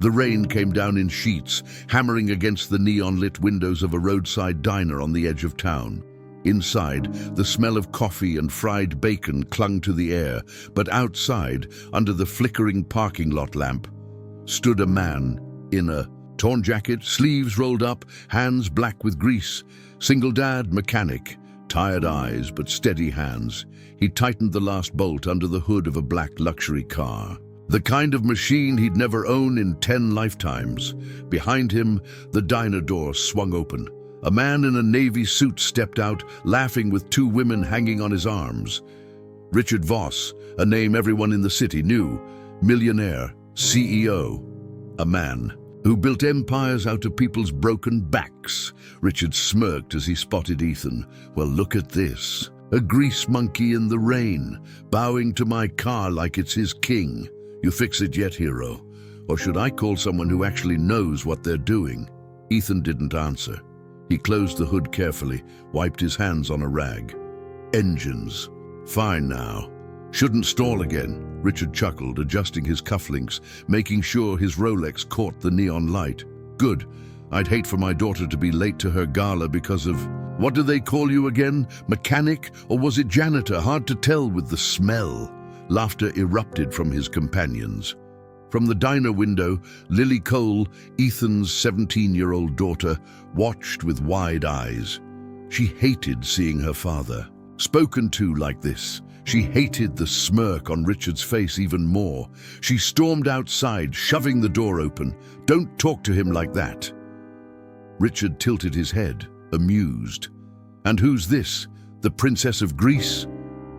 The rain came down in sheets, hammering against the neon-lit windows of a roadside diner on the edge of town. Inside, the smell of coffee and fried bacon clung to the air, but outside, under the flickering parking lot lamp, stood a man in a torn jacket, sleeves rolled up, hands black with grease. Single dad, mechanic, tired eyes but steady hands. He tightened the last bolt under the hood of a black luxury car. The kind of machine he'd never own in 10 lifetimes. Behind him, the diner door swung open. A man in a navy suit stepped out, laughing with 2 women hanging on his arms. Richard Voss, a name everyone in the city knew. Millionaire, CEO. A man who built empires out of people's broken backs. Richard smirked as he spotted Ethan. Well, look at this. A grease monkey in the rain, bowing to my car like it's his king. You fix it yet, hero? Or should I call someone who actually knows what they're doing? Ethan didn't answer. He closed the hood carefully, wiped his hands on a rag. Engines. Fine now. Shouldn't stall again, Richard chuckled, adjusting his cufflinks, making sure his Rolex caught the neon light. Good. I'd hate for my daughter to be late to her gala because of... What do they call you again? Mechanic? Or was it janitor? Hard to tell with the smell. Laughter erupted from his companions. From the diner window, Lily Cole, Ethan's 17-year-old daughter, watched with wide eyes. She hated seeing her father spoken to like this. She hated the smirk on Richard's face even more. She stormed outside, shoving the door open. Don't talk to him like that. Richard tilted his head, amused. And who's this? The Princess of Greece?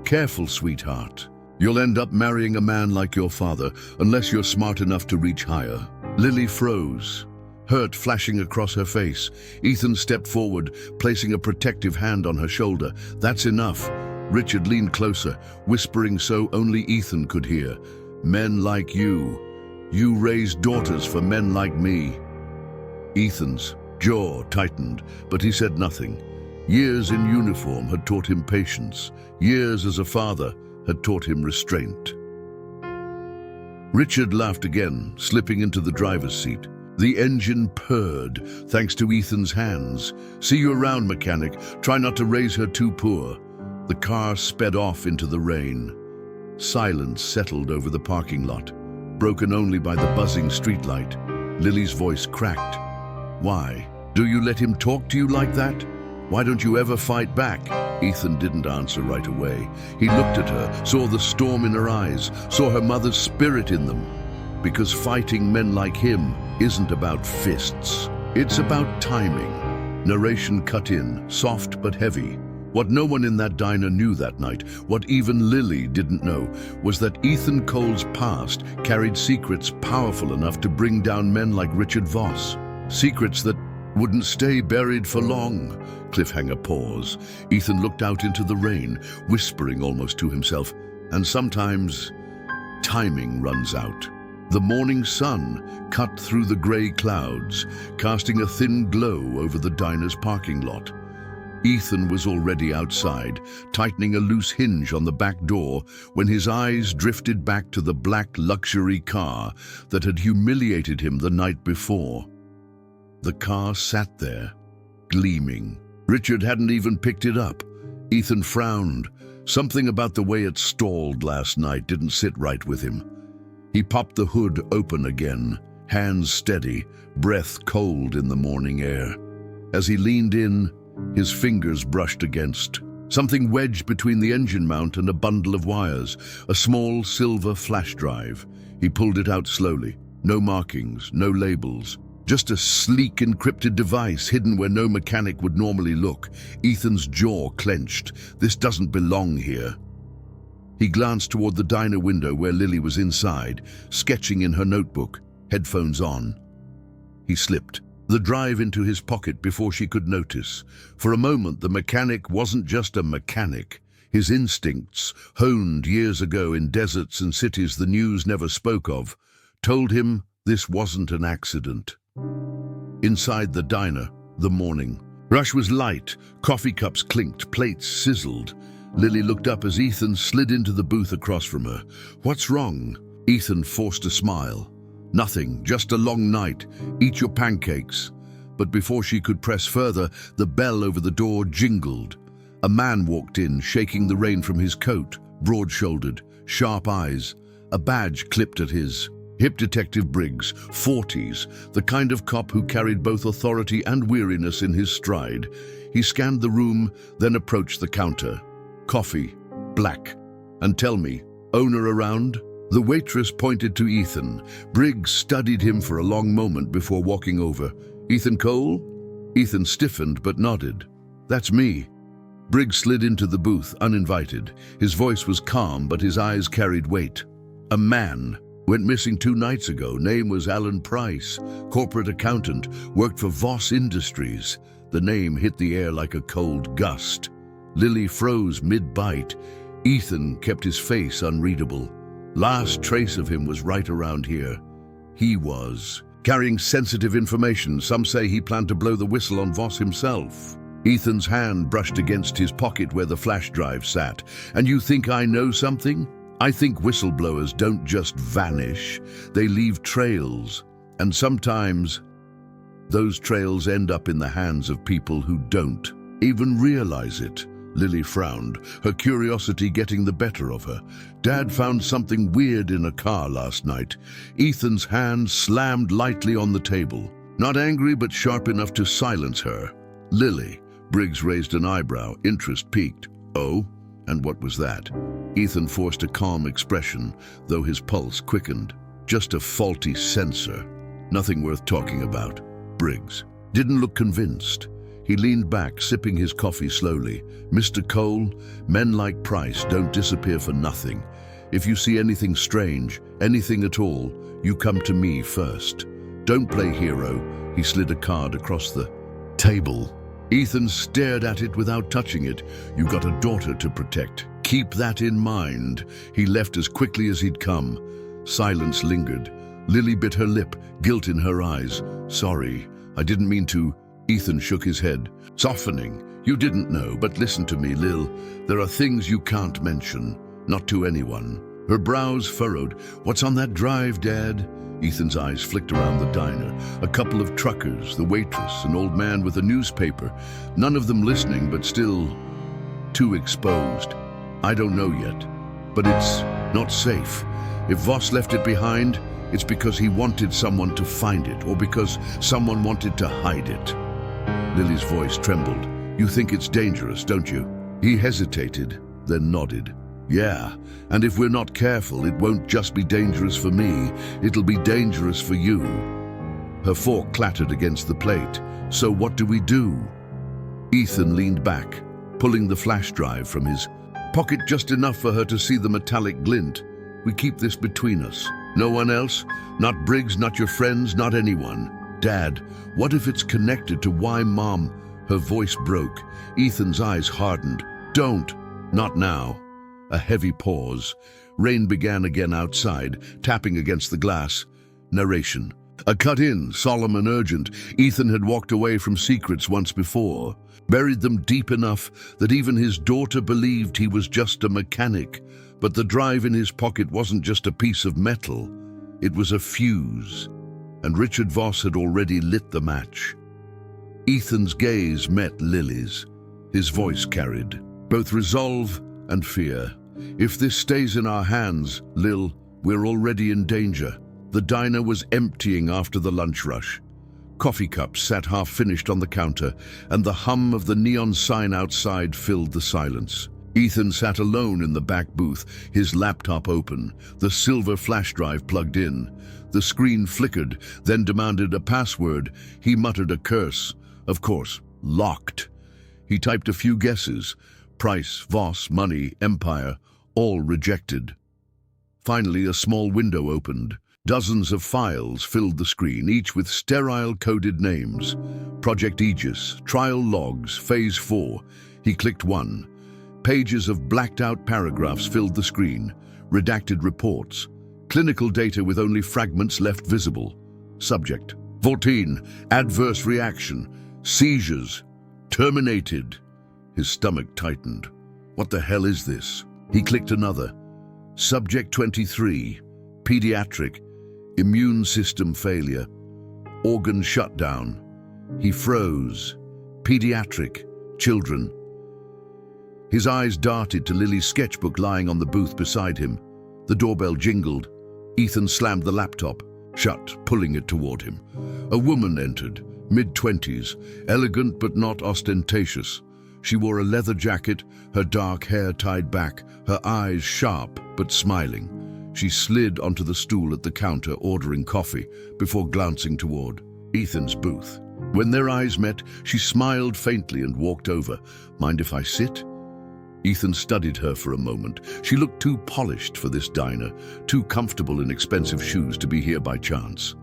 Careful, sweetheart. You'll end up marrying a man like your father, unless you're smart enough to reach higher. Lily froze, hurt flashing across her face. Ethan stepped forward, placing a protective hand on her shoulder. That's enough. Richard leaned closer, whispering so only Ethan could hear. Men like you. You raised daughters for men like me. Ethan's jaw tightened, but he said nothing. Years in uniform had taught him patience. Years as a father had taught him restraint. Richard laughed again, slipping into the driver's seat. The engine purred, thanks to Ethan's hands. See you around, mechanic. Try not to raise her too poor. The car sped off into the rain. Silence settled over the parking lot, broken only by the buzzing streetlight. Lily's voice cracked. Why? Do you let him talk to you like that? Why don't you ever fight back? Ethan didn't answer right away. He looked at her, saw the storm in her eyes, saw her mother's spirit in them. Because fighting men like him isn't about fists. It's about timing. Narration cut in, soft but heavy. What no one in that diner knew that night, what even Lily didn't know, was that Ethan Cole's past carried secrets powerful enough to bring down men like Richard Voss. Secrets that wouldn't stay buried for long. Cliffhanger pause. Ethan looked out into the rain, whispering almost to himself. And sometimes, timing runs out. The morning sun cut through the grey clouds, casting a thin glow over the diner's parking lot. Ethan was already outside, tightening a loose hinge on the back door, when his eyes drifted back to the black luxury car that had humiliated him the night before. The car sat there, gleaming. Richard hadn't even picked it up. Ethan frowned. Something about the way it stalled last night didn't sit right with him. He popped the hood open again, hands steady, breath cold in the morning air. As he leaned in, his fingers brushed against something wedged between the engine mount and a bundle of wires, a small silver flash drive. He pulled it out slowly. No markings, no labels. Just a sleek encrypted device hidden where no mechanic would normally look. Ethan's jaw clenched. This doesn't belong here. He glanced toward the diner window where Lily was inside, sketching in her notebook, headphones on. He slipped the drive into his pocket before she could notice. For a moment, the mechanic wasn't just a mechanic. His instincts, honed years ago in deserts and cities the news never spoke of, told him this wasn't an accident. Inside the diner, the morning rush was light. Coffee cups clinked, plates sizzled. Lily looked up as Ethan slid into the booth across from her. What's wrong? Ethan forced a smile. Nothing, just a long night. Eat your pancakes. But before she could press further, the bell over the door jingled. A man walked in, shaking the rain from his coat, broad-shouldered, sharp eyes, a badge clipped at his hip. Detective Briggs, 40s, the kind of cop who carried both authority and weariness in his stride. He scanned the room, then approached the counter. Coffee, black. And tell me, owner around? The waitress pointed to Ethan. Briggs studied him for a long moment before walking over. Ethan Cole? Ethan stiffened but nodded. That's me. Briggs slid into the booth, uninvited. His voice was calm, but his eyes carried weight. A man went missing 2 nights ago. Name was Alan Price, corporate accountant, worked for Voss Industries. The name hit the air like a cold gust. Lily froze mid-bite. Ethan kept his face unreadable. Last trace of him was right around here. He was carrying sensitive information. Some say he planned to blow the whistle on Voss himself. Ethan's hand brushed against his pocket where the flash drive sat. And you think I know something? I think whistleblowers don't just vanish. They leave trails. And sometimes those trails end up in the hands of people who don't even realize it. Lily frowned, her curiosity getting the better of her. Dad found something weird in a car last night. Ethan's hand slammed lightly on the table. Not angry, but sharp enough to silence her. Lily. Briggs raised an eyebrow, interest peaked. Oh? And what was that? Ethan forced a calm expression, though his pulse quickened. Just a faulty sensor. Nothing worth talking about. Briggs didn't look convinced. He leaned back, sipping his coffee slowly. Mr. Cole, men like Price don't disappear for nothing. If you see anything strange, anything at all, you come to me first. Don't play hero. He slid a card across the table. Ethan stared at it without touching it. You got a daughter to protect. Keep that in mind. He left as quickly as he'd come. Silence lingered. Lily bit her lip, guilt in her eyes. Sorry, I didn't mean to. Ethan shook his head, softening. You didn't know, but listen to me, Lil. There are things you can't mention, not to anyone. Her brows furrowed. What's on that drive, Dad? Ethan's eyes flicked around the diner. A couple of truckers, the waitress, an old man with a newspaper. None of them listening, but still too exposed. I don't know yet, but it's not safe. If Voss left it behind, it's because he wanted someone to find it, or because someone wanted to hide it. Lily's voice trembled. You think it's dangerous, don't you? He hesitated, then nodded. Yeah, and if we're not careful, it won't just be dangerous for me, it'll be dangerous for you. Her fork clattered against the plate. So what do we do? Ethan leaned back, pulling the flash drive from his pocket just enough for her to see the metallic glint. We keep this between us. No one else? Not Briggs, not your friends, not anyone. Dad, what if it's connected to why Mom? Her voice broke. Ethan's eyes hardened. Don't. Not now. A heavy pause. Rain began again outside, tapping against the glass. Narration. A cut-in, solemn and urgent. Ethan had walked away from secrets once before, buried them deep enough that even his daughter believed he was just a mechanic. But the drive in his pocket wasn't just a piece of metal. It was a fuse, and Richard Voss had already lit the match. Ethan's gaze met Lily's. His voice carried both resolve and fear. If this stays in our hands, Lil, we're already in danger. The diner was emptying after the lunch rush. Coffee cups sat half-finished on the counter, and the hum of the neon sign outside filled the silence. Ethan sat alone in the back booth, his laptop open, the silver flash drive plugged in. The screen flickered, then demanded a password. He muttered a curse. Of course, locked. He typed a few guesses. Price, Voss, money, empire, all rejected. Finally, a small window opened. Dozens of files filled the screen, each with sterile coded names. Project Aegis, trial logs, phase 4. He clicked one. Pages of blacked-out paragraphs filled the screen. Redacted reports. Clinical data with only fragments left visible. Subject. 14. Adverse reaction. Seizures. Terminated. His stomach tightened. What the hell is this? He clicked another. Subject 23. Pediatric. Immune system failure. Organ shutdown. He froze. Pediatric. Children. His eyes darted to Lily's sketchbook lying on the booth beside him. The doorbell jingled. Ethan slammed the laptop shut, pulling it toward him. A woman entered, mid-20s, elegant but not ostentatious. She wore a leather jacket, her dark hair tied back, her eyes sharp but smiling. She slid onto the stool at the counter, ordering coffee, before glancing toward Ethan's booth. When their eyes met, she smiled faintly and walked over. "Mind if I sit?" Ethan studied her for a moment. She looked too polished for this diner, too comfortable in expensive shoes to be here by chance.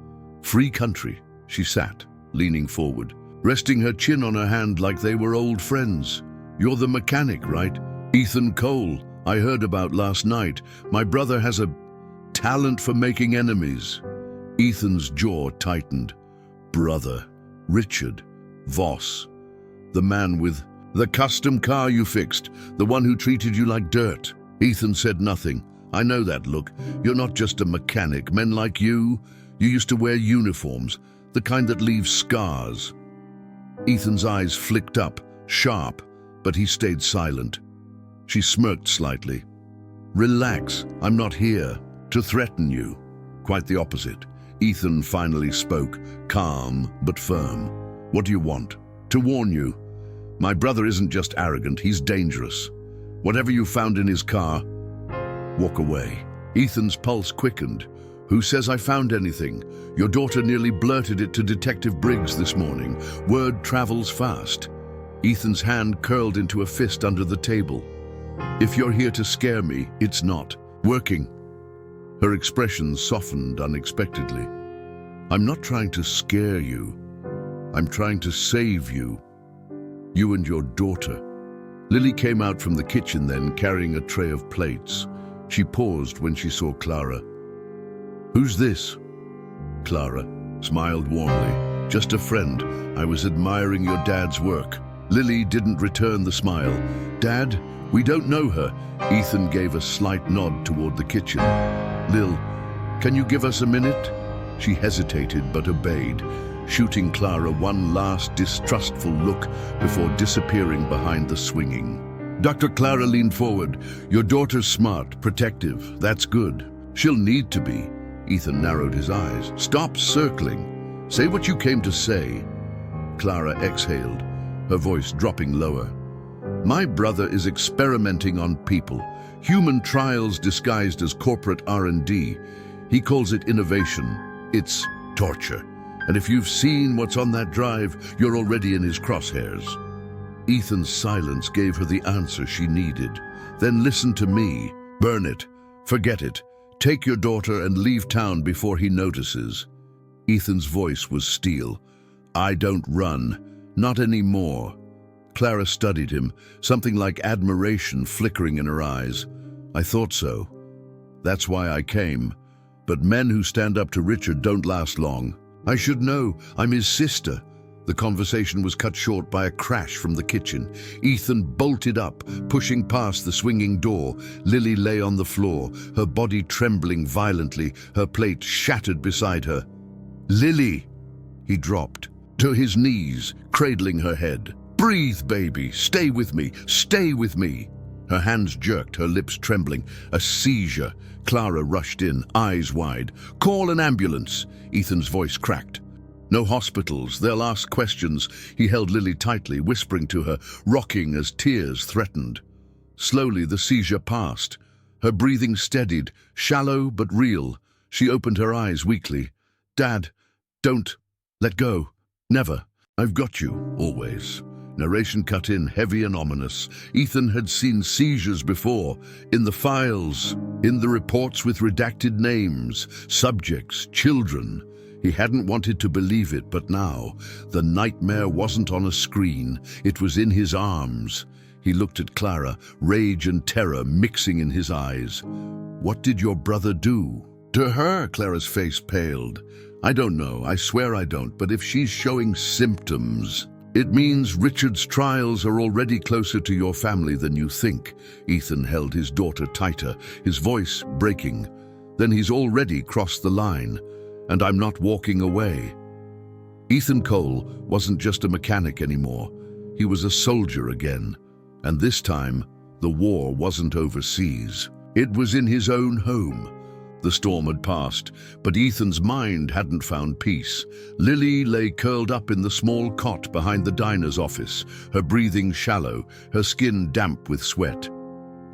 Free country. She sat, leaning forward, resting her chin on her hand like they were old friends. "You're the mechanic, right? Ethan Cole, I heard about last night. My brother has a talent for making enemies." Ethan's jaw tightened. Brother. Richard. Voss. The man with the custom car you fixed, the one who treated you like dirt. Ethan said nothing. "I know that look. You're not just a mechanic. Men like you used to wear uniforms, the kind that leaves scars." Ethan's eyes flicked up, sharp, but he stayed silent. She smirked slightly. "Relax, I'm not here to threaten you." Quite the opposite. Ethan finally spoke, calm but firm. "What do you want?" "To warn you. My brother isn't just arrogant, he's dangerous. Whatever you found in his car, walk away." Ethan's pulse quickened. "Who says I found anything? Your daughter nearly blurted it to Detective Briggs this morning. Word travels fast." Ethan's hand curled into a fist under the table. "If you're here to scare me, it's not working." Her expression softened unexpectedly. "I'm not trying to scare you. I'm trying to save you. You and your daughter." Lily came out from the kitchen then, carrying a tray of plates. She paused when she saw Clara. "Who's this?" Clara smiled warmly. "Just a friend. I was admiring your dad's work." Lily didn't return the smile. "Dad, we don't know her." Ethan gave a slight nod toward the kitchen. "Lil, can you give us a minute?" She hesitated but obeyed, shooting Clara one last distrustful look before disappearing behind the swinging. Dr. Clara leaned forward. "Your daughter's smart, protective. That's good. She'll need to be." Ethan narrowed his eyes. "Stop circling. Say what you came to say." Clara exhaled, her voice dropping lower. "My brother is experimenting on people. Human trials disguised as corporate R&D. He calls it innovation. It's torture. And if you've seen what's on that drive, you're already in his crosshairs." Ethan's silence gave her the answer she needed. "Then listen to me. Burn it. Forget it. Take your daughter and leave town before he notices." Ethan's voice was steel. "I don't run. Not anymore." Clara studied him, something like admiration flickering in her eyes. "I thought so. That's why I came. But men who stand up to Richard don't last long. I should know. I'm his sister." The conversation was cut short by a crash from the kitchen. Ethan bolted up, pushing past the swinging door. Lily lay on the floor, her body trembling violently, her plate shattered beside her. "Lily!" He dropped to his knees, cradling her head. "Breathe, baby. Stay with me. Stay with me." Her hands jerked, her lips trembling. A seizure. Clara rushed in, eyes wide. "Call an ambulance." Ethan's voice cracked. "No hospitals. They'll ask questions." He held Lily tightly, whispering to her, rocking as tears threatened. Slowly the seizure passed. Her breathing steadied, shallow but real. She opened her eyes weakly. "Dad, don't. Let go. Never. I've got you, always." Narration cut in, heavy and ominous. Ethan had seen seizures before, in the files, in the reports with redacted names, subjects, children. He hadn't wanted to believe it, but now, the nightmare wasn't on a screen, it was in his arms. He looked at Clara, rage and terror mixing in his eyes. "What did your brother do?" "To her?" Clara's face paled. "I don't know, I swear I don't, but if she's showing symptoms, it means Richard's trials are already closer to your family than you think." Ethan held his daughter tighter, his voice breaking. "Then he's already crossed the line. and I'm not walking away." Ethan Cole wasn't just a mechanic anymore. He was a soldier again. And this time, the war wasn't overseas. It was in his own home. The storm had passed, but Ethan's mind hadn't found peace. Lily lay curled up in the small cot behind the diner's office, her breathing shallow, her skin damp with sweat.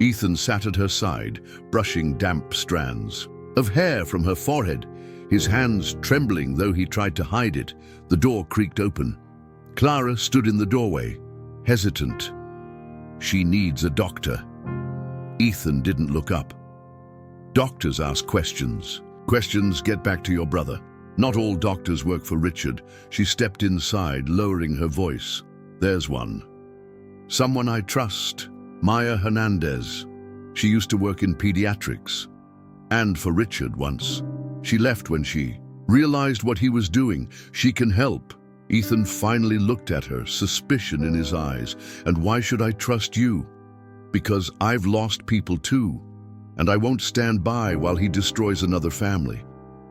Ethan sat at her side, brushing damp strands of hair from her forehead, his hands trembling though he tried to hide it. The door creaked open. Clara stood in the doorway, hesitant. "She needs a doctor." Ethan didn't look up. Doctors ask questions. Questions get back to your brother. Not all doctors work for Richard. She stepped inside, lowering her voice. "There's one. Someone I trust. Maya Hernandez. She used to work in pediatrics. And for Richard once. She left when she realized what he was doing. She can help." Ethan finally looked at her, suspicion in his eyes. "And why should I trust you?" "Because I've lost people too. And I won't stand by while he destroys another family."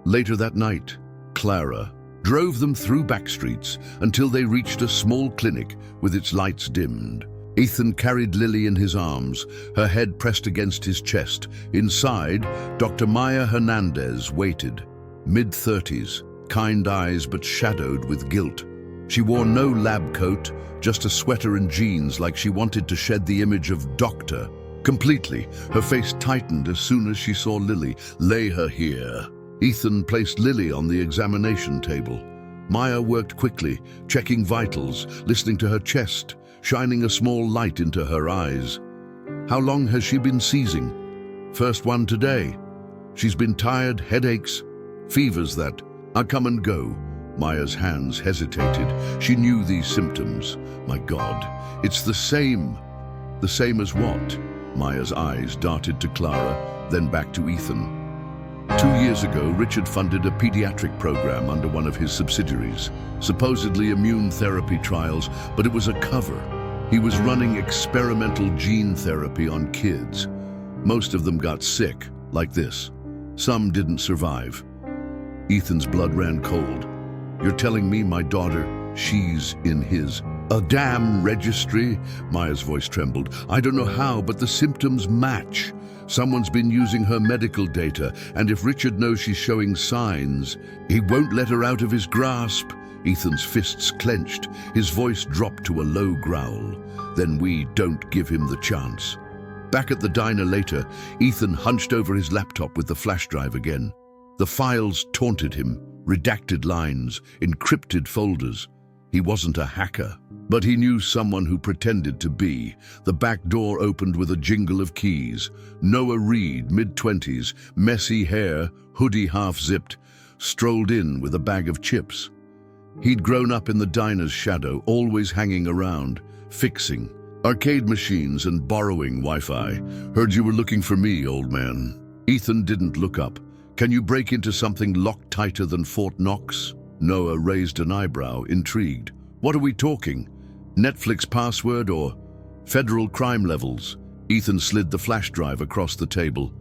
Later that night, Clara drove them through back streets until they reached a small clinic with its lights dimmed. Ethan carried Lily in his arms, her head pressed against his chest. Inside, Dr. Maya Hernandez waited. Mid-30s, kind eyes but shadowed with guilt. She wore no lab coat, just a sweater and jeans, like she wanted to shed the image of doctor. Completely, her face tightened as soon as she saw Lily. "Lay her here." Ethan placed Lily on the examination table. Maya worked quickly, checking vitals, listening to her chest, shining a small light into her eyes. "How long has she been seizing?" "First one today. She's been tired, headaches, fevers that come and go." Maya's hands hesitated. She knew these symptoms. "My God, it's the same." "The same as what?" Maya's eyes darted to Clara, then back to Ethan. 2 years ago, Richard funded a pediatric program under one of his subsidiaries, supposedly immune therapy trials, but it was a cover. He was running experimental gene therapy on kids. Most of them got sick, like this. Some didn't survive. Ethan's blood ran cold. "You're telling me my daughter, she's in his a damn registry?" Maya's voice trembled. "I don't know how, but the symptoms match. Someone's been using her medical data, and if Richard knows she's showing signs, he won't let her out of his grasp." Ethan's fists clenched. His voice dropped to a low growl. "Then we don't give him the chance." Back at the diner later, Ethan hunched over his laptop with the flash drive again. The files taunted him, redacted lines, encrypted folders. He wasn't a hacker, but he knew someone who pretended to be. The back door opened with a jingle of keys. Noah Reed, mid-20s, messy hair, hoodie half-zipped, strolled in with a bag of chips. He'd grown up in the diner's shadow, always hanging around, fixing arcade machines and borrowing Wi-Fi. "Heard you were looking for me, old man." Ethan didn't look up. "Can you break into something locked tighter than Fort Knox?" Noah raised an eyebrow, intrigued. "What are we talking? Netflix password or federal crime levels?" Ethan slid the flash drive across the table.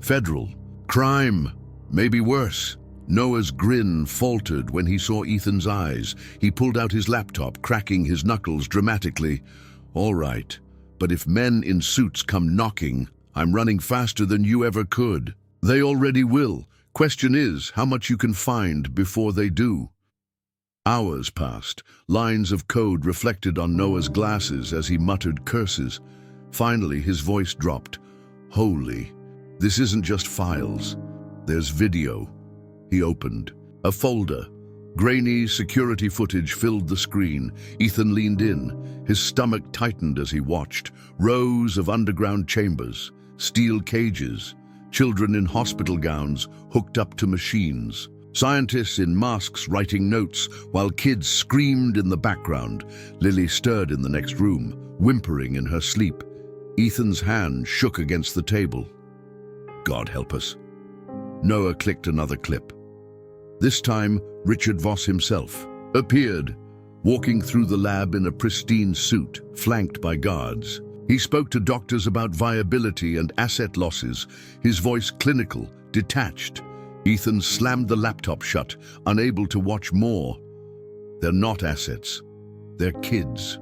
"Federal crime, maybe worse." Noah's grin faltered when he saw Ethan's eyes. He pulled out his laptop, cracking his knuckles dramatically. "All right, but if men in suits come knocking, I'm running faster than you ever could." "They already will. Question is how much you can find before they do." Hours passed. Lines of code reflected on Noah's glasses as he muttered curses. Finally, his voice dropped. "Holy, this isn't just files. There's video." He opened a folder. Grainy security footage filled the screen. Ethan leaned in. His stomach tightened as he watched. Rows of underground chambers, steel cages, children in hospital gowns hooked up to machines, scientists in masks writing notes while kids screamed in the background. Lily stirred in the next room, whimpering in her sleep. Ethan's hand shook against the table. "God help us." Noah clicked another clip. This time, Richard Voss himself appeared, walking through the lab in a pristine suit, flanked by guards. He spoke to doctors about viability and asset losses, his voice clinical, detached. Ethan slammed the laptop shut, unable to watch more. They're not assets. They're kids.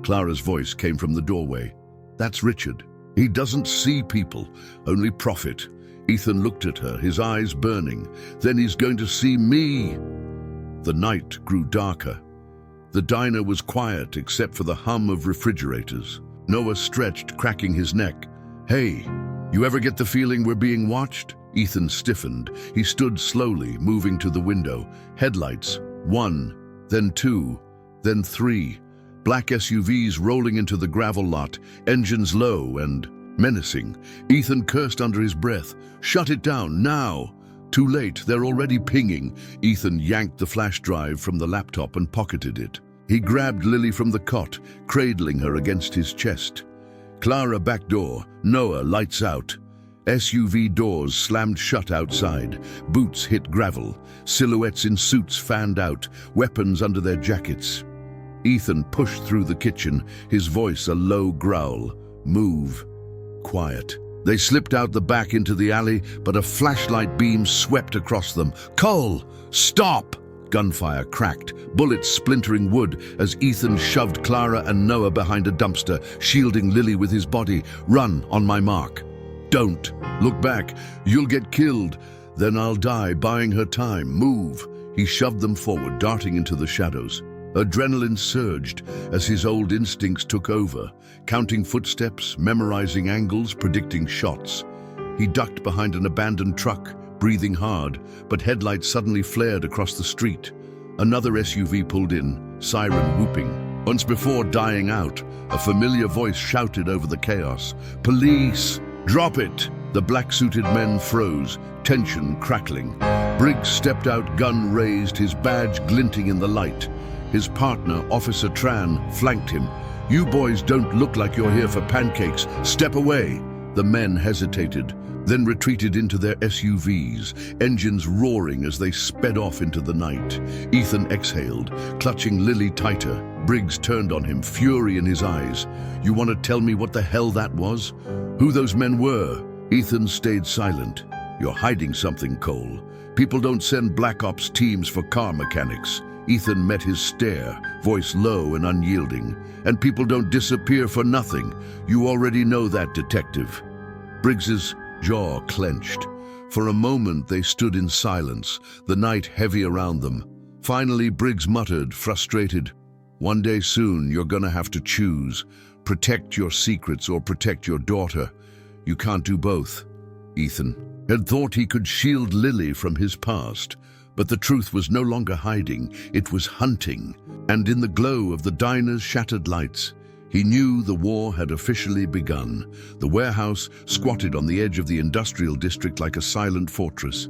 Clara's voice came from the doorway. That's Richard. He doesn't see people, only profit. Ethan looked at her, his eyes burning. Then he's going to see me. The night grew darker. The diner was quiet except for the hum of refrigerators. Noah stretched, cracking his neck. Hey, you ever get the feeling we're being watched? Ethan stiffened. He stood slowly, moving to the window. Headlights. 1, then 2, then 3. Black SUVs rolling into the gravel lot, engines low and menacing. Ethan cursed under his breath. Shut it down, now! Too late, they're already pinging. Ethan yanked the flash drive from the laptop and pocketed it. He grabbed Lily from the cot, cradling her against his chest. Clara back door, Noah lights out. SUV doors slammed shut outside. Boots hit gravel. Silhouettes in suits fanned out, weapons under their jackets. Ethan pushed through the kitchen, his voice a low growl. Move. Quiet. They slipped out the back into the alley, but a flashlight beam swept across them. Cole! Stop! Gunfire cracked, bullets splintering wood as Ethan shoved Clara and Noah behind a dumpster, shielding Lily with his body. Run, on my mark. Don't. Look back. You'll get killed. Then I'll die buying her time. Move. He shoved them forward, darting into the shadows. Adrenaline surged as his old instincts took over, counting footsteps, memorizing angles, predicting shots. He ducked behind an abandoned truck, breathing hard, but headlights suddenly flared across the street. Another SUV pulled in, siren whooping. Once before dying out, a familiar voice shouted over the chaos. Police! Drop it! The black-suited men froze, tension crackling. Briggs stepped out, gun raised, his badge glinting in the light. His partner, Officer Tran, flanked him. You boys don't look like you're here for pancakes. Step away. The men hesitated, then retreated into their SUVs, engines roaring as they sped off into the night. Ethan exhaled, clutching Lily tighter. Briggs turned on him, fury in his eyes. You want to tell me what the hell that was? Who those men were? Ethan stayed silent. You're hiding something, Cole. People don't send Black Ops teams for car mechanics. Ethan met his stare, voice low and unyielding. And people don't disappear for nothing. You already know that, detective. Briggs's jaw clenched. For a moment they stood in silence, the night heavy around them. Finally Briggs muttered, frustrated, One day soon you're gonna have to choose. Protect your secrets or protect your daughter. You can't do both. Ethan had thought he could shield Lily from his past. But the truth was no longer hiding, it was hunting. And in the glow of the diner's shattered lights, he knew the war had officially begun. The warehouse squatted on the edge of the industrial district like a silent fortress.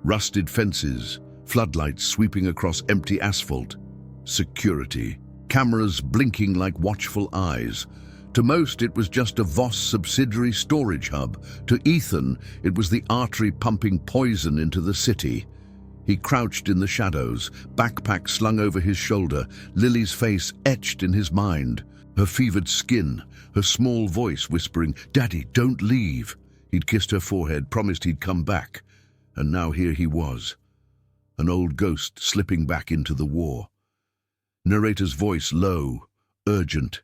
Rusted fences, floodlights sweeping across empty asphalt. Security, cameras blinking like watchful eyes. To most, it was just a Voss subsidiary storage hub. To Ethan, it was the artery pumping poison into the city. He crouched in the shadows, backpack slung over his shoulder, Lily's face etched in his mind, her fevered skin, her small voice whispering, Daddy, don't leave. He'd kissed her forehead, promised he'd come back. And now here he was, an old ghost slipping back into the war. Narrator's voice low, urgent.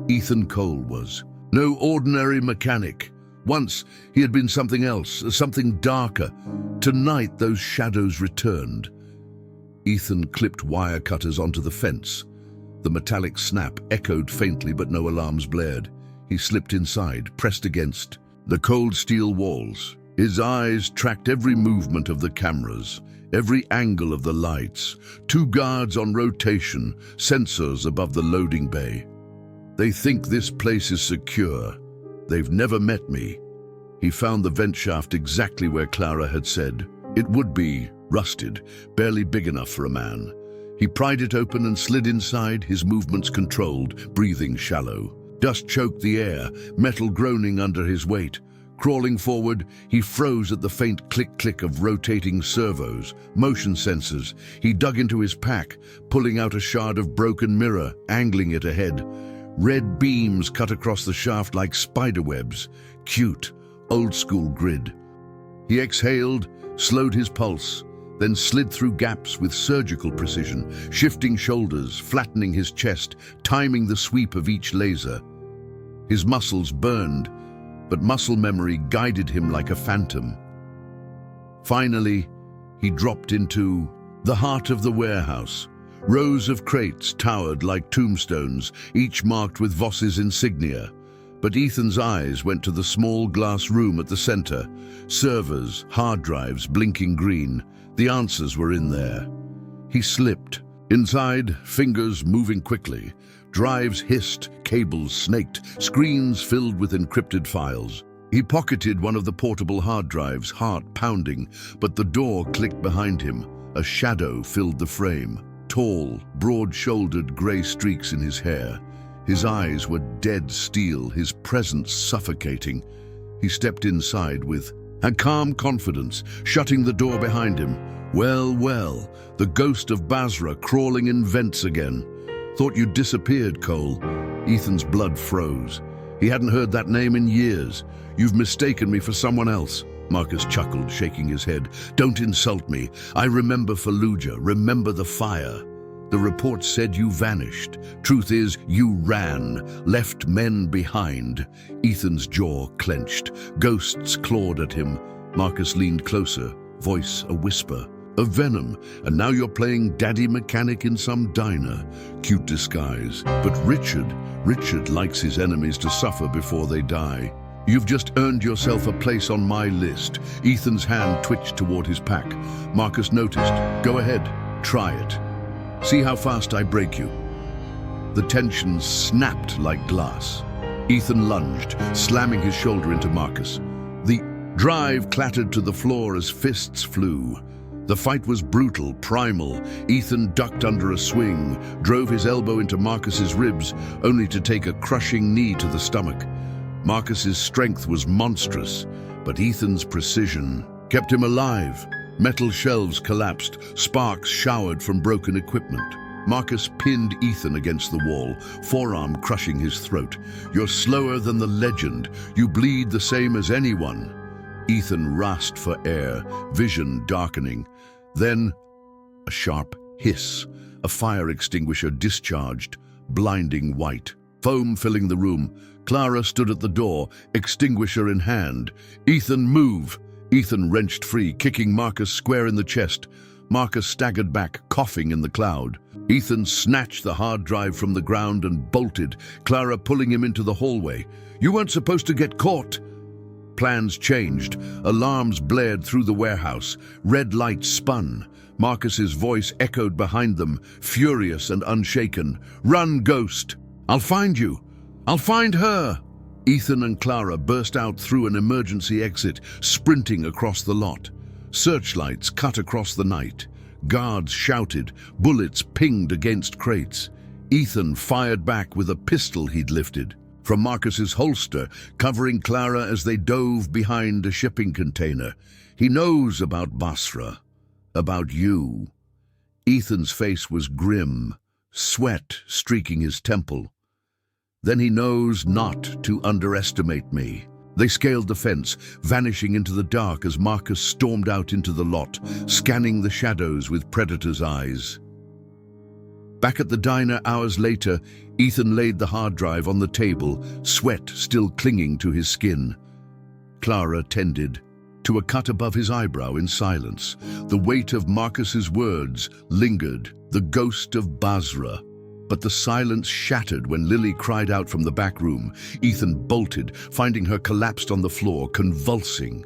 Ethan Cole was no ordinary mechanic. Once he had been something else, something darker. Tonight those shadows returned. Ethan clipped wire cutters onto the fence. The metallic snap echoed faintly, but no alarms blared. He slipped inside, pressed against the cold steel walls. His eyes tracked every movement of the cameras, every angle of the lights. 2 guards on rotation, sensors above the loading bay. They think this place is secure. They've never met me. He found the vent shaft exactly where Clara had said. It would be, rusted, barely big enough for a man. He pried it open and slid inside, his movements controlled, breathing shallow. Dust choked the air, metal groaning under his weight. Crawling forward, he froze at the faint click-click of rotating servos, motion sensors. He dug into his pack, pulling out a shard of broken mirror, angling it ahead. Red beams cut across the shaft like spiderwebs. Cute, old-school grid. He exhaled, slowed his pulse, then slid through gaps with surgical precision, shifting shoulders, flattening his chest, timing the sweep of each laser. His muscles burned, but muscle memory guided him like a phantom. Finally, he dropped into the heart of the warehouse. Rows of crates towered like tombstones, each marked with Voss's insignia. But Ethan's eyes went to the small glass room at the center. Servers, hard drives blinking green. The answers were in there. He slipped. Inside, fingers moving quickly. Drives hissed, cables snaked, screens filled with encrypted files. He pocketed one of the portable hard drives, heart pounding, but the door clicked behind him. A shadow filled the frame. Tall, broad-shouldered gray streaks in his hair. His eyes were dead steel, his presence suffocating. He stepped inside with a calm confidence, shutting the door behind him. Well, well, the ghost of Basra crawling in vents again. Thought you'd disappeared, Cole. Ethan's blood froze. He hadn't heard that name in years. You've mistaken me for someone else. Marcus chuckled, shaking his head. Don't insult me. I remember Fallujah, remember the fire. The report said you vanished. Truth is, you ran, left men behind. Ethan's jaw clenched. Ghosts clawed at him. Marcus leaned closer, voice a whisper. Of venom, and now you're playing daddy mechanic in some diner. Cute disguise. But Richard likes his enemies to suffer before they die. You've just earned yourself a place on my list. Ethan's hand twitched toward his pack. Marcus noticed. Go ahead, try it. See how fast I break you. The tension snapped like glass. Ethan lunged, slamming his shoulder into Marcus. The drive clattered to the floor as fists flew. The fight was brutal, primal. Ethan ducked under a swing, drove his elbow into Marcus's ribs, only to take a crushing knee to the stomach. Marcus's strength was monstrous, but Ethan's precision kept him alive. Metal shelves collapsed, sparks showered from broken equipment. Marcus pinned Ethan against the wall, forearm crushing his throat. You're slower than the legend. You bleed the same as anyone. Ethan rasped for air, vision darkening. Then, a sharp hiss. A fire extinguisher discharged, blinding white. Foam filling the room. Clara stood at the door, extinguisher in hand. Ethan, move! Ethan wrenched free, kicking Marcus square in the chest. Marcus staggered back, coughing in the cloud. Ethan snatched the hard drive from the ground and bolted, Clara pulling him into the hallway. You weren't supposed to get caught! Plans changed. Alarms blared through the warehouse. Red lights spun. Marcus's voice echoed behind them, furious and unshaken. Run, ghost! I'll find you! I'll find her! Ethan and Clara burst out through an emergency exit, sprinting across the lot. Searchlights cut across the night. Guards shouted. Bullets pinged against crates. Ethan fired back with a pistol he'd lifted from Marcus's holster, covering Clara as they dove behind a shipping container. He knows about Basra, about you. Ethan's face was grim, sweat streaking his temple. Then he knows not to underestimate me. They scaled the fence, vanishing into the dark as Marcus stormed out into the lot, scanning the shadows with predator's eyes. Back at the diner hours later, Ethan laid the hard drive on the table, sweat still clinging to his skin. Clara tended to a cut above his eyebrow in silence. The weight of Marcus's words lingered, the ghost of Basra. But the silence shattered when Lily cried out from the back room. Ethan bolted, finding her collapsed on the floor, convulsing.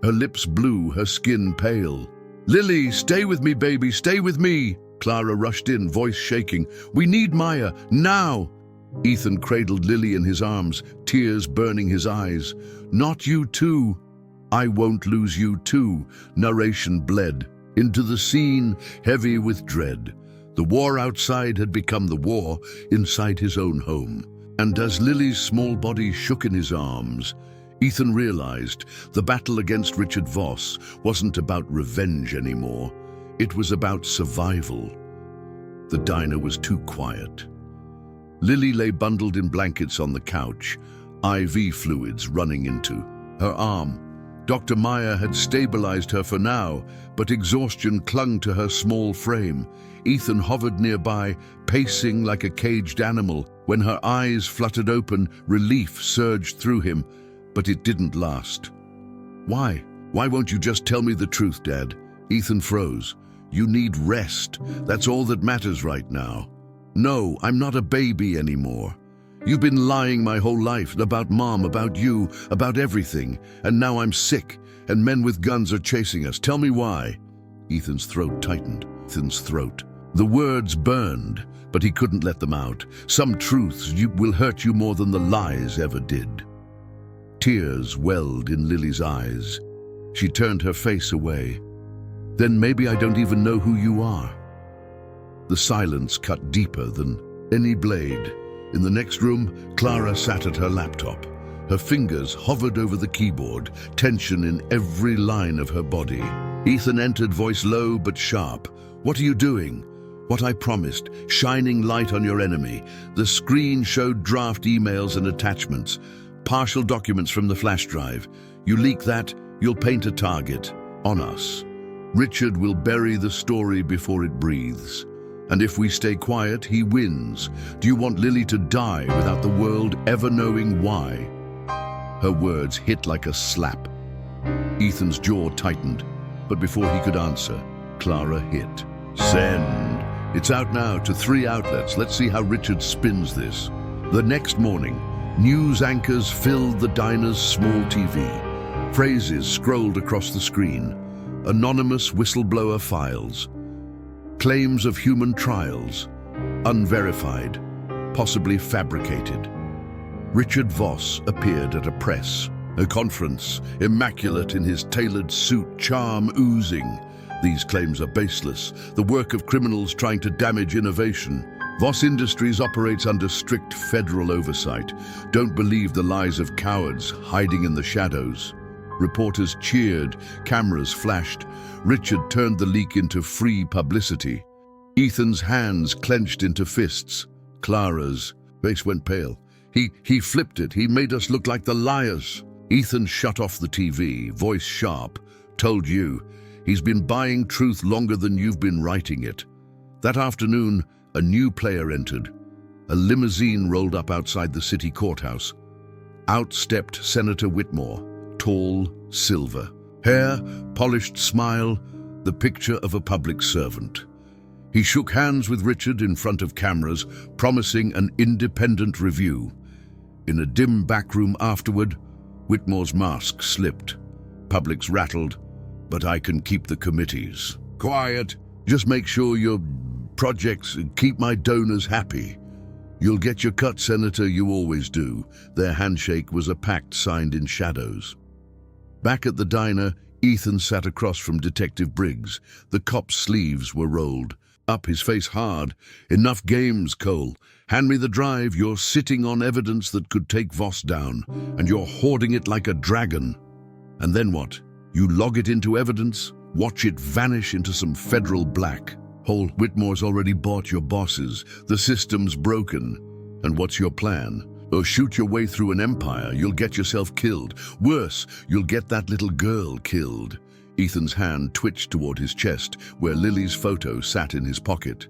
Her lips blue, her skin pale. Lily, stay with me, baby, stay with me! Clara rushed in, voice shaking. We need Maya, now! Ethan cradled Lily in his arms, tears burning his eyes. Not you too. I won't lose you too. Narration bled into the scene, heavy with dread. The war outside had become the war inside his own home. And as Lily's small body shook in his arms, Ethan realized the battle against Richard Voss wasn't about revenge anymore. It was about survival. The diner was too quiet. Lily lay bundled in blankets on the couch, IV fluids running into her arm. Dr. Meyer had stabilized her for now, but exhaustion clung to her small frame. Ethan hovered nearby, pacing like a caged animal. When her eyes fluttered open, relief surged through him, but it didn't last. Why? Why won't you just tell me the truth, Dad? Ethan froze. You need rest. That's all that matters right now. No, I'm not a baby anymore. You've been lying my whole life about Mom, about you, about everything, and now I'm sick, and men with guns are chasing us. Tell me why. Ethan's throat tightened. Ethan's throat. The words burned, but he couldn't let them out. Some truths will hurt you more than the lies ever did. Tears welled in Lily's eyes. She turned her face away. Then maybe I don't even know who you are. The silence cut deeper than any blade. In the next room, Clara sat at her laptop. Her fingers hovered over the keyboard, tension in every line of her body. Ethan entered, voice low but sharp. What are you doing? What I promised, shining light on your enemy. The screen showed draft emails and attachments, partial documents from the flash drive. You leak that, you'll paint a target on us. Richard will bury the story before it breathes. And if we stay quiet, he wins. Do you want Lily to die without the world ever knowing why? Her words hit like a slap. Ethan's jaw tightened, but before he could answer, Clara hit. Send. It's out now to 3 outlets. Let's see how Richard spins this. The next morning, news anchors filled the diner's small TV. Phrases scrolled across the screen. Anonymous whistleblower files. Claims of human trials. Unverified. Possibly fabricated. Richard Voss appeared at a conference, immaculate in his tailored suit, charm oozing. These claims are baseless, the work of criminals trying to damage innovation. Voss Industries operates under strict federal oversight. Don't believe the lies of cowards hiding in the shadows. Reporters cheered, cameras flashed. Richard turned the leak into free publicity. Ethan's hands clenched into fists. Clara's face went pale. He flipped it. He made us look like the liars. Ethan shut off the TV, voice sharp. Told you. He's been buying truth longer than you've been writing it. That afternoon, a new player entered. A limousine rolled up outside the city courthouse. Out stepped Senator Whitmore, tall, silver. Hair, polished smile, the picture of a public servant. He shook hands with Richard in front of cameras, promising an independent review. In a dim backroom afterward, Whitmore's mask slipped. Publics rattled. But I can keep the committees. Quiet. Just make sure your projects keep my donors happy. You'll get your cut, Senator, you always do. Their handshake was a pact signed in shadows. Back at the diner, Ethan sat across from Detective Briggs. The cop's sleeves were rolled. Up, his face hard. Enough games, Cole. Hand me the drive. You're sitting on evidence that could take Voss down, and you're hoarding it like a dragon. And then what? You log it into evidence, watch it vanish into some federal black. Whitmore's already bought your bosses. The system's broken. And what's your plan? Or shoot your way through an empire, you'll get yourself killed. Worse, you'll get that little girl killed. Ethan's hand twitched toward his chest, where Lily's photo sat in his pocket.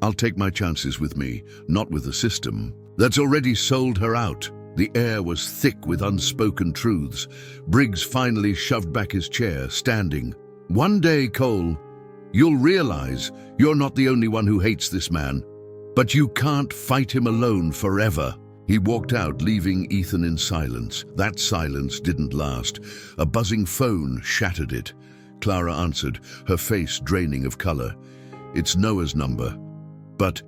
I'll take my chances with me, not with the system. That's already sold her out. The air was thick with unspoken truths. Briggs finally shoved back his chair, standing. One day, Cole, you'll realize you're not the only one who hates this man. But you can't fight him alone forever. He walked out, leaving Ethan in silence. That silence didn't last. A buzzing phone shattered it. Clara answered, her face draining of color. It's Noah's number. But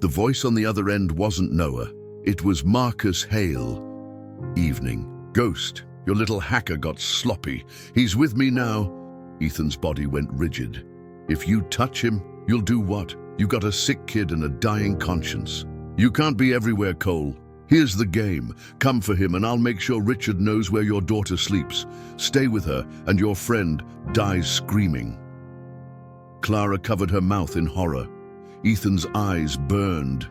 the voice on the other end wasn't Noah. It was Marcus Hale. Evening. Ghost, your little hacker got sloppy. He's with me now. Ethan's body went rigid. If you touch him, you'll do what? You got a sick kid and a dying conscience. You can't be everywhere, Cole. Here's the game. Come for him and I'll make sure Richard knows where your daughter sleeps. Stay with her and your friend dies screaming. Clara covered her mouth in horror. Ethan's eyes burned.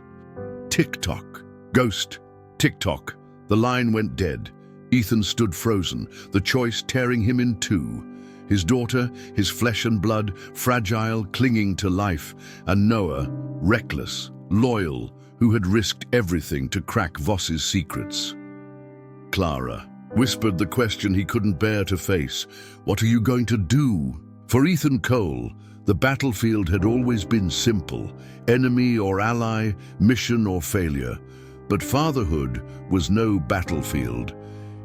Tick-tock. Ghost. Tick-tock. The line went dead. Ethan stood frozen, the choice tearing him in two. His daughter, his flesh and blood, fragile, clinging to life, and Noah, reckless, loyal, who had risked everything to crack Voss's secrets. Clara whispered the question he couldn't bear to face. What are you going to do? For Ethan Cole, the battlefield had always been simple, enemy or ally, mission or failure. But fatherhood was no battlefield.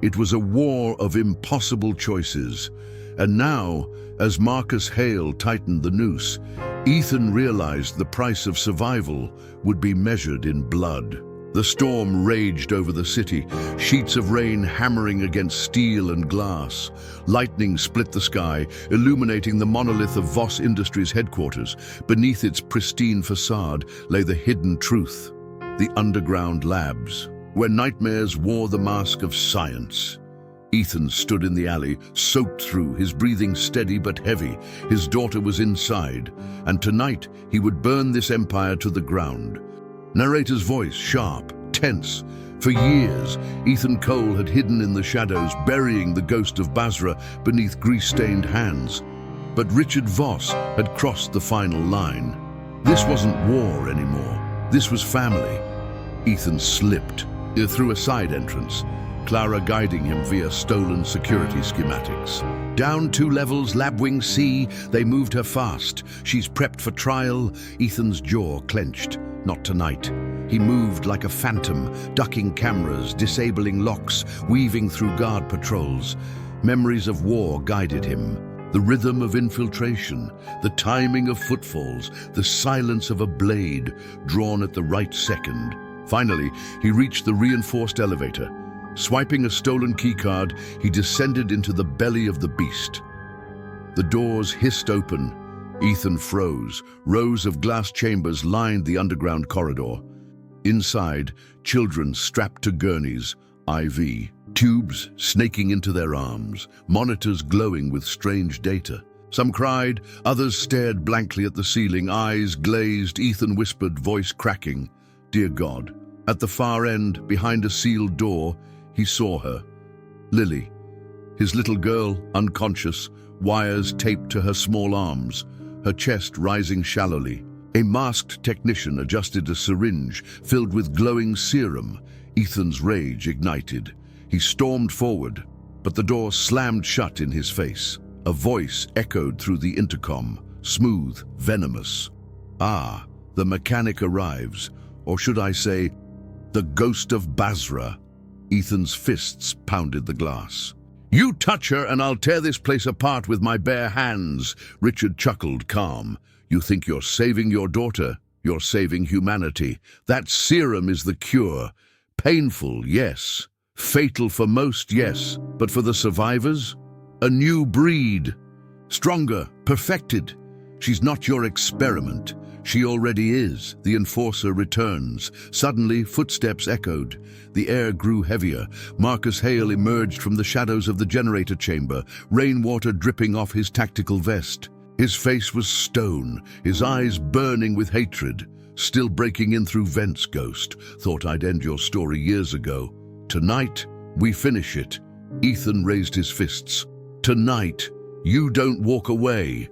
It was a war of impossible choices. And now, as Marcus Hale tightened the noose, Ethan realized the price of survival would be measured in blood. The storm raged over the city, sheets of rain hammering against steel and glass. Lightning split the sky, illuminating the monolith of Voss Industries headquarters. Beneath its pristine facade lay the hidden truth, the underground labs, where nightmares wore the mask of science. Ethan stood in the alley, soaked through, his breathing steady but heavy. His daughter was inside, and tonight he would burn this empire to the ground. Narrator's voice, sharp, tense. For years, Ethan Cole had hidden in the shadows, burying the ghost of Basra beneath grease-stained hands. But Richard Voss had crossed the final line. This wasn't war anymore. This was family. Ethan slipped through a side entrance, Clara guiding him via stolen security schematics. Down 2 levels, Lab Wing C, they moved her fast. She's prepped for trial. Ethan's jaw clenched. Not tonight. He moved like a phantom, ducking cameras, disabling locks, weaving through guard patrols. Memories of war guided him. The rhythm of infiltration, the timing of footfalls, the silence of a blade drawn at the right second. Finally, he reached the reinforced elevator. Swiping a stolen keycard, he descended into the belly of the beast. The doors hissed open. Ethan froze. Rows of glass chambers lined the underground corridor. Inside, children strapped to gurneys, IV, tubes snaking into their arms, monitors glowing with strange data. Some cried, others stared blankly at the ceiling, eyes glazed. Ethan whispered, voice cracking, "Dear God." At the far end, behind a sealed door, he saw her. Lily, his little girl, unconscious, wires taped to her small arms, her chest rising shallowly. A masked technician adjusted a syringe filled with glowing serum. Ethan's rage ignited. He stormed forward, but the door slammed shut in his face. A voice echoed through the intercom, smooth, venomous. "Ah, the mechanic arrives, or should I say, the ghost of Basra." Ethan's fists pounded the glass. "You touch her and I'll tear this place apart with my bare hands," Richard chuckled, calm. "You think you're saving your daughter? You're saving humanity. That serum is the cure. Painful, yes. Fatal for most, yes. But for the survivors? A new breed. Stronger, perfected. She's not your experiment. She already is." The enforcer returns. Suddenly, footsteps echoed. The air grew heavier. Marcus Hale emerged from the shadows of the generator chamber, rainwater dripping off his tactical vest. His face was stone, his eyes burning with hatred. "Still breaking in through vents, Ghost. Thought I'd end your story years ago. Tonight, we finish it." Ethan raised his fists. "Tonight, you don't walk away."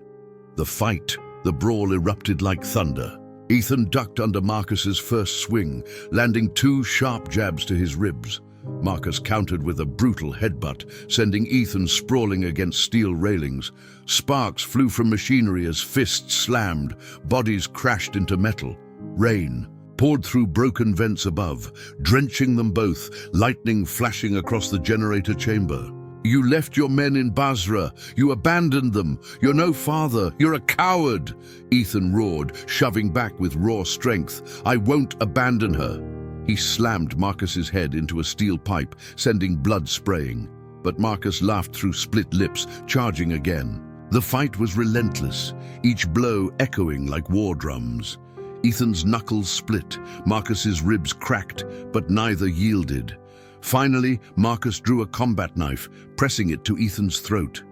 The fight, the brawl erupted like thunder. Ethan ducked under Marcus's first swing, landing 2 sharp jabs to his ribs. Marcus countered with a brutal headbutt, sending Ethan sprawling against steel railings. Sparks flew from machinery as fists slammed, bodies crashed into metal. Rain poured through broken vents above, drenching them both, lightning flashing across the generator chamber. "You left your men in Basra. You abandoned them. You're no father. You're a coward," Ethan roared, shoving back with raw strength. "I won't abandon her." He slammed Marcus's head into a steel pipe, sending blood spraying. But Marcus laughed through split lips, charging again. The fight was relentless, each blow echoing like war drums. Ethan's knuckles split, Marcus's ribs cracked, but neither yielded. Finally, Marcus drew a combat knife, pressing it to Ethan's throat.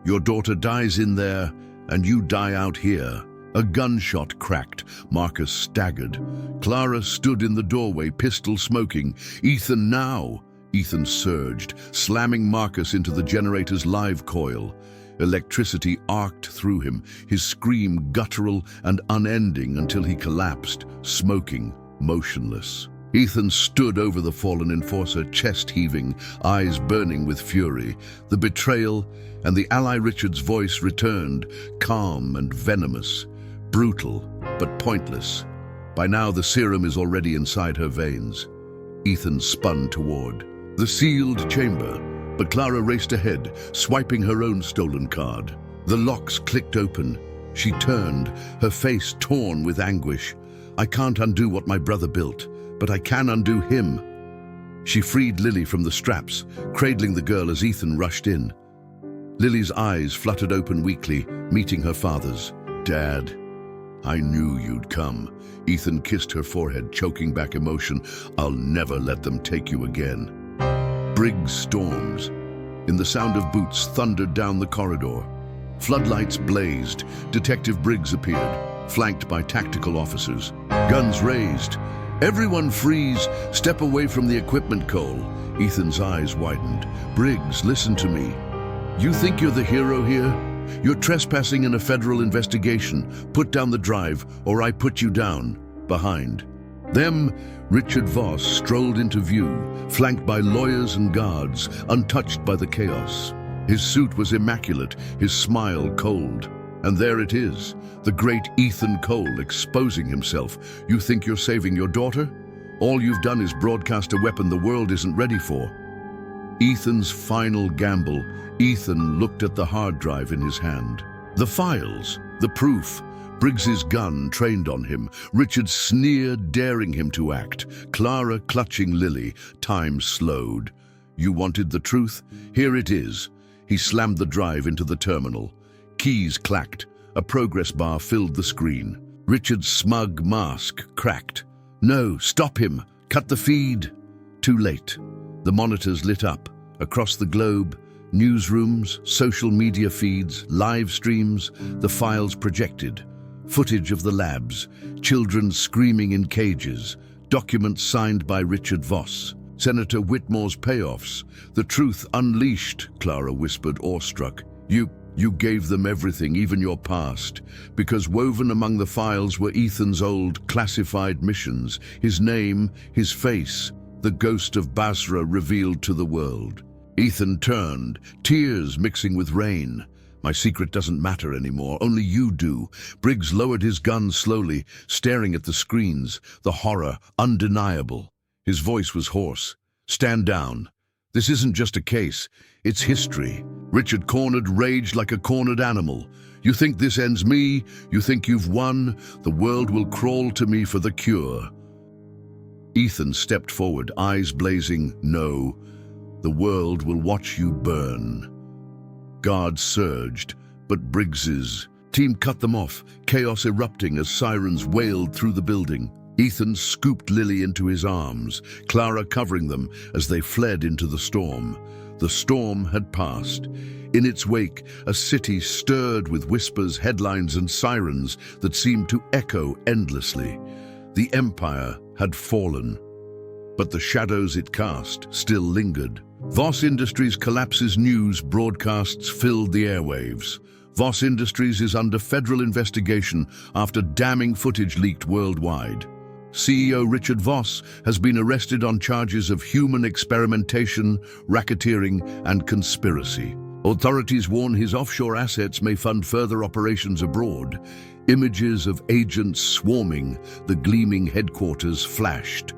"Your daughter dies in there, and you die out here." A gunshot cracked. Marcus staggered. Clara stood in the doorway, pistol smoking. "Ethan, now!" Ethan surged, slamming Marcus into the generator's live coil. Electricity arced through him, his scream guttural and unending until he collapsed, smoking, motionless. Ethan stood over the fallen enforcer, chest heaving, eyes burning with fury. The betrayal and the ally Richard's voice returned, calm and venomous, brutal but pointless. By now the serum is already inside her veins. Ethan spun toward the sealed chamber, but Clara raced ahead, swiping her own stolen card. The locks clicked open. She turned, her face torn with anguish. I can't undo what my brother built, but I can undo him. She freed Lily from the straps, cradling the girl as Ethan rushed in. Lily's eyes fluttered open weakly, meeting her father's. Dad, I knew you'd come. Ethan kissed her forehead, choking back emotion. I'll never let them take you again. Briggs storms. In the sound of boots thundered down the corridor. Floodlights blazed. Detective Briggs appeared, flanked by tactical officers. Guns raised. Everyone freeze. Step away from the equipment, Cole. Ethan's eyes widened. Briggs, listen to me. You think you're the hero here? You're trespassing in a federal investigation. Put down the drive, or I put you down. Behind them, Richard Voss strolled into view, flanked by lawyers and guards, untouched by the chaos. His suit was immaculate, his smile cold. And there it is, the great Ethan Cole exposing himself. You think you're saving your daughter? All you've done is broadcast a weapon the world isn't ready for. Ethan's final gamble. Ethan looked at the hard drive in his hand. The files, the proof. Briggs's gun trained on him. Richard sneered, daring him to act. Clara clutching Lily. Time slowed. You wanted the truth? Here it is. He slammed the drive into the terminal. Keys clacked. A progress bar filled the screen. Richard's smug mask cracked. No, stop him. Cut the feed. Too late. The monitors lit up. Across the globe, newsrooms, social media feeds, live streams, the files projected. Footage of the labs, children screaming in cages, documents signed by Richard Voss. Senator Whitmore's payoffs. The truth unleashed, Clara whispered, awestruck. You gave them everything, even your past, because woven among the files were Ethan's old classified missions, his name, his face, the ghost of Basra revealed to the world. Ethan turned, tears mixing with rain. My secret doesn't matter anymore, only you do. Briggs lowered his gun slowly, staring at the screens, the horror undeniable. His voice was hoarse. Stand down. This isn't just a case, it's history. Richard cornered, raged like a cornered animal. You think this ends me? You think you've won? The world will crawl to me for the cure. Ethan stepped forward, eyes blazing. No, the world will watch you burn. Guards surged, but Briggs's team cut them off, chaos erupting as sirens wailed through the building. Ethan scooped Lily into his arms, Clara covering them as they fled into the storm. The storm had passed. In its wake, a city stirred with whispers, headlines, and sirens that seemed to echo endlessly. The empire had fallen, but the shadows it cast still lingered. Voss Industries collapses news broadcasts filled the airwaves. Voss Industries is under federal investigation after damning footage leaked worldwide. CEO Richard Voss has been arrested on charges of human experimentation, racketeering, and conspiracy. Authorities warn his offshore assets may fund further operations abroad. Images of agents swarming the gleaming headquarters flashed.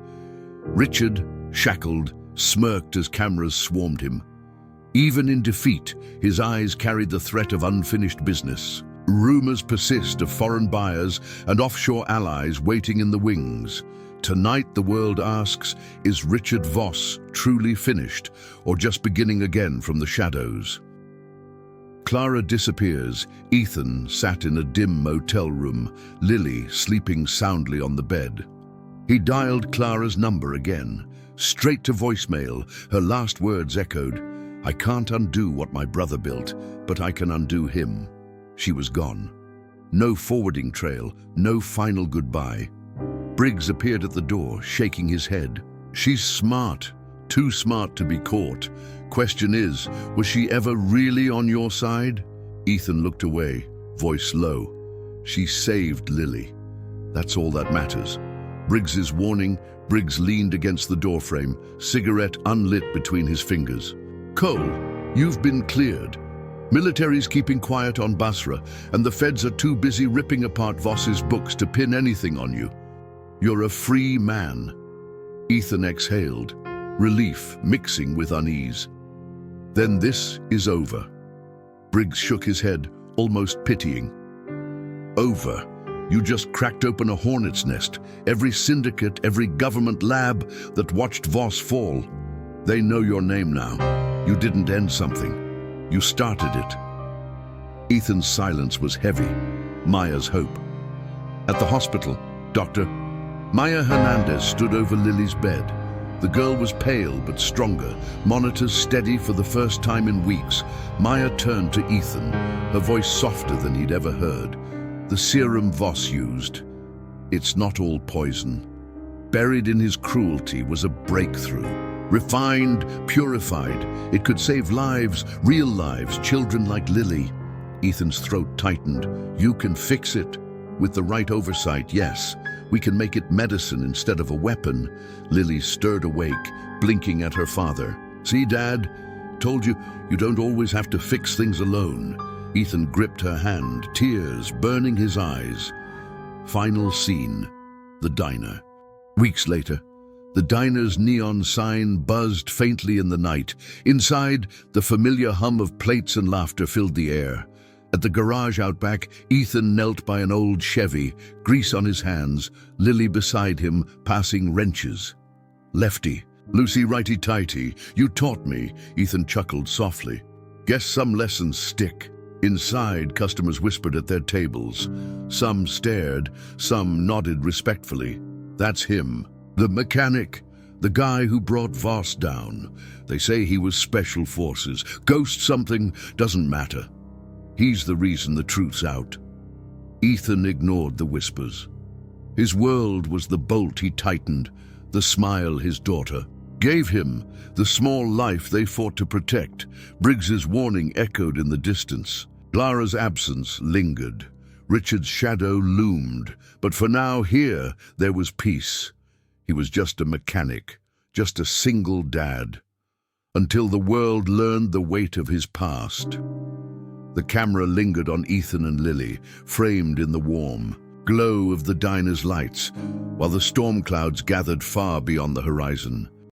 Richard, shackled, smirked as cameras swarmed him. Even in defeat, his eyes carried the threat of unfinished business. Rumors persist of foreign buyers and offshore allies waiting in the wings. Tonight the world asks, is Richard Voss truly finished or just beginning again from the shadows? Clara disappears. Ethan sat in a dim motel room, Lily sleeping soundly on the bed. He dialed Clara's number again. Straight to voicemail, her last words echoed, I can't undo what my brother built, but I can undo him. She was gone. No forwarding trail, no final goodbye. Briggs appeared at the door, shaking his head. She's smart, too smart to be caught. Question is, was she ever really on your side? Ethan looked away, voice low. She saved Lily. That's all that matters. Briggs's warning. Briggs leaned against the doorframe, cigarette unlit between his fingers. Cole, you've been cleared. Military's keeping quiet on Basra, and the feds are too busy ripping apart Voss's books to pin anything on you. You're a free man. Ethan exhaled, relief mixing with unease. Then this is over. Briggs shook his head, almost pitying. Over. You just cracked open a hornet's nest. Every syndicate, every government lab that watched Voss fall. They know your name now. You didn't end something. You started it. Ethan's silence was heavy. Maya's hope. At the hospital, Doctor. Maya Hernandez stood over Lily's bed. The girl was pale but stronger, monitors steady for the first time in weeks. Maya turned to Ethan, her voice softer than he'd ever heard. The serum Voss used. It's not all poison. Buried in his cruelty was a breakthrough. Refined, purified. It could save lives, real lives, children like Lily. Ethan's throat tightened. You can fix it. With the right oversight, yes. We can make it medicine instead of a weapon. Lily stirred awake, blinking at her father. See, Dad? Told you, you don't always have to fix things alone. Ethan gripped her hand, tears burning his eyes. Final scene. The diner. Weeks later, the diner's neon sign buzzed faintly in the night. Inside, the familiar hum of plates and laughter filled the air. At the garage out back, Ethan knelt by an old Chevy, grease on his hands, Lily beside him, passing wrenches. Lefty, Lucy righty-tighty, you taught me, Ethan chuckled softly. Guess some lessons stick. Inside, customers whispered at their tables. Some stared, some nodded respectfully. That's him, the mechanic, the guy who brought Voss down. They say he was special forces, ghost something, doesn't matter. He's the reason the truth's out. Ethan ignored the whispers. His world was the bolt he tightened, the smile his daughter gave him, the small life they fought to protect. Briggs's warning echoed in the distance. Clara's absence lingered. Richard's shadow loomed. But for now, here, there was peace. He was just a mechanic, just a single dad. Until the world learned the weight of his past. The camera lingered on Ethan and Lily, framed in the warm glow of the diner's lights, while the storm clouds gathered far beyond the horizon.